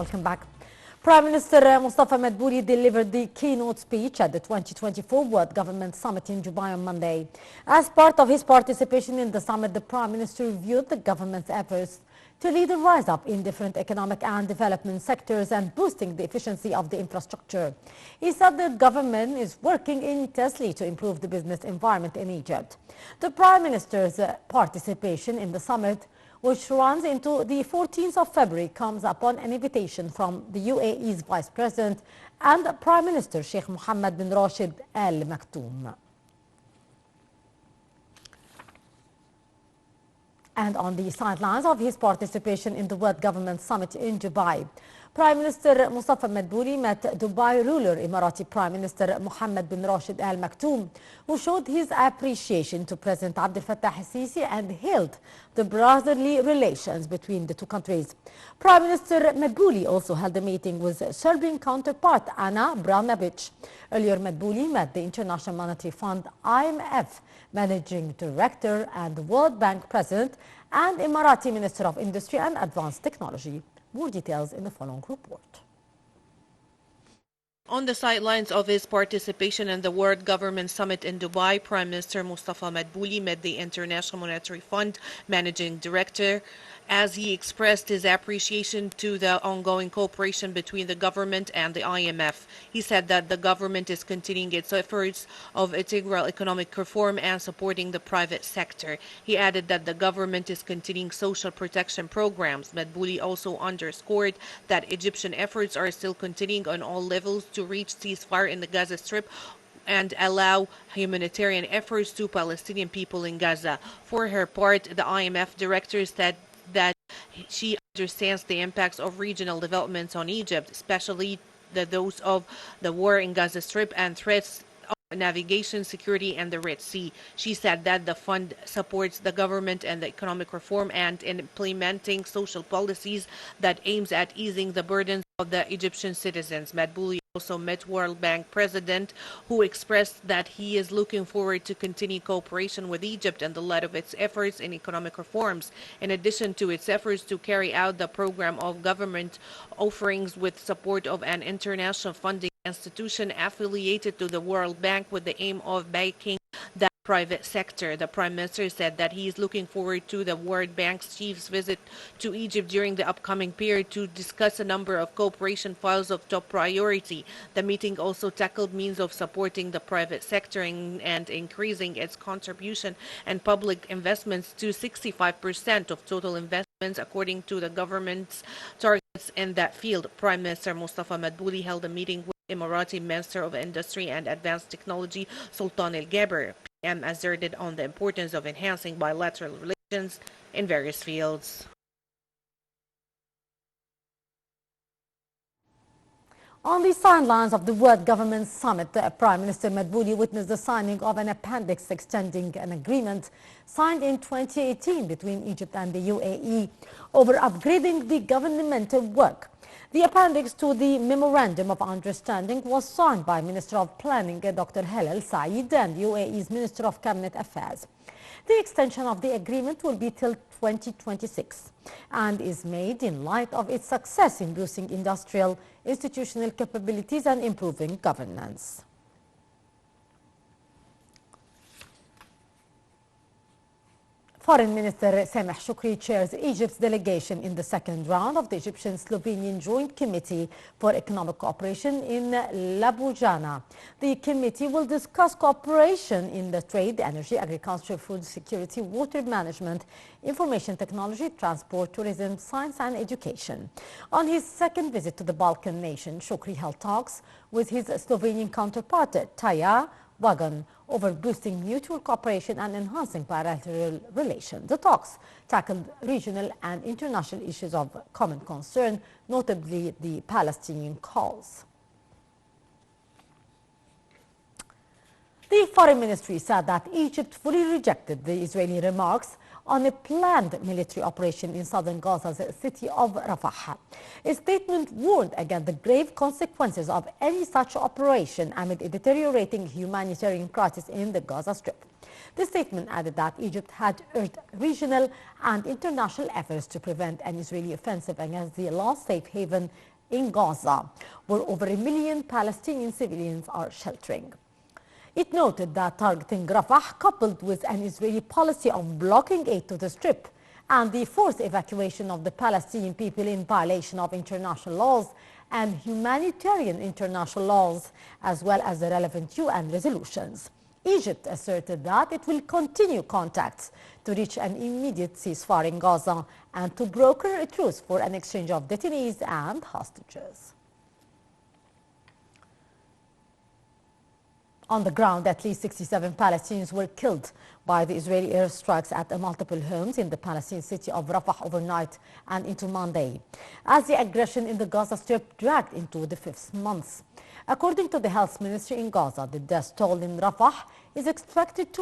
Welcome back. Prime Minister Mustafa Madbouli delivered the keynote speech at the 2024 World Government Summit in Dubai on Monday. As part of his participation in the summit, the Prime Minister reviewed the government's efforts to lead a rise up in different economic and development sectors and boosting the efficiency of the infrastructure. He said the government is working intensely to improve the business environment in Egypt. The Prime Minister's participation in the summit, which runs into the 14th of February, comes upon an invitation from the UAE's Vice President and Prime Minister Sheikh Mohammed bin Rashid Al Maktoum. And on the sidelines of his participation in the World Government Summit in Dubai, Prime Minister Mustafa Madbouli met Dubai ruler Emirati Prime Minister Mohammed bin Rashid Al Maktoum, who showed his appreciation to President Abdel Fattah al-Sisi and hailed the brotherly relations between the two countries. Prime Minister Madbouli also held a meeting with Serbian counterpart Ana Brnabic. Earlier, Madbouli met the International Monetary Fund IMF Managing Director and the World Bank President and Emirati Minister of Industry and Advanced Technology. More details in the following report. On the sidelines of his participation in the World Government Summit in Dubai, Prime Minister Mustafa Madbouli met the International Monetary Fund Managing Director as he expressed his appreciation to the ongoing cooperation between the government and the IMF. He said that the government is continuing its efforts of integral economic reform and supporting the private sector. He added that the government is continuing social protection programs. Madbouli also underscored that Egyptian efforts are still continuing on all levels to reach ceasefire in the Gaza Strip and allow humanitarian efforts to Palestinian people in Gaza. For her part, the IMF director said that she understands the impacts of regional developments on Egypt, especially those of the war in Gaza Strip and threats of navigation, security, and the Red Sea. She said that the fund supports the government and the economic reform and in implementing social policies that aims at easing the burdens of the Egyptian citizens. Madbouli also met World Bank President, who expressed that he is looking forward to continue cooperation with Egypt in the light of its efforts in economic reforms, in addition to its efforts to carry out the program of government offerings with support of an international funding institution affiliated to the World Bank with the aim of backing the private sector. The Prime Minister said that he is looking forward to the World Bank's chief's visit to Egypt during the upcoming period to discuss a number of cooperation files of top priority. The meeting also tackled means of supporting the private sector and increasing its contribution and public investments to 65% of total investments according to the government's targets in that field. Prime Minister Mustafa Madbouli held a meeting with Emirati Minister of Industry and Advanced Technology Sultan Al Jaber. PM asserted on the importance of enhancing bilateral relations in various fields. On the sidelines of the World Government Summit, Prime Minister Madbouli witnessed the signing of an appendix extending an agreement signed in 2018 between Egypt and the UAE over upgrading the governmental work. The appendix to the Memorandum of Understanding was signed by Minister of Planning Dr. Helal Saeed and UAE's Minister of Cabinet Affairs. The extension of the agreement will be till 2026 and is made in light of its success in boosting industrial, institutional capabilities and improving governance. Foreign Minister Sameh Shoukry chairs Egypt's delegation in the second round of the Egyptian-Slovenian Joint Committee for Economic Cooperation in Ljubljana. The committee will discuss cooperation in the trade, energy, agriculture, food security, water management, information technology, transport, tourism, science and education. On his second visit to the Balkan nation, Shoukry held talks with his Slovenian counterpart, Taja Wagan, over boosting mutual cooperation and enhancing bilateral relations. The talks tackled regional and international issues of common concern, notably the Palestinian cause. The Foreign Ministry said that Egypt fully rejected the Israeli remarks on a planned military operation in southern Gaza's city of Rafah. A statement warned against the grave consequences of any such operation amid a deteriorating humanitarian crisis in the Gaza Strip. The statement added that Egypt had urged regional and international efforts to prevent an Israeli offensive against the last safe haven in Gaza, where over 1 million Palestinian civilians are sheltering. It noted that targeting Rafah, coupled with an Israeli policy of blocking aid to the Strip and the forced evacuation of the Palestinian people in violation of international laws and humanitarian international laws, as well as the relevant UN resolutions. Egypt asserted that it will continue contacts to reach an immediate ceasefire in Gaza and to broker a truce for an exchange of detainees and hostages. On the ground, at least 67 Palestinians were killed by the Israeli airstrikes at multiple homes in the Palestinian city of Rafah overnight and into Monday, as the aggression in the Gaza Strip dragged into the fifth month. According to the health ministry in Gaza, the death toll in Rafah is expected to rise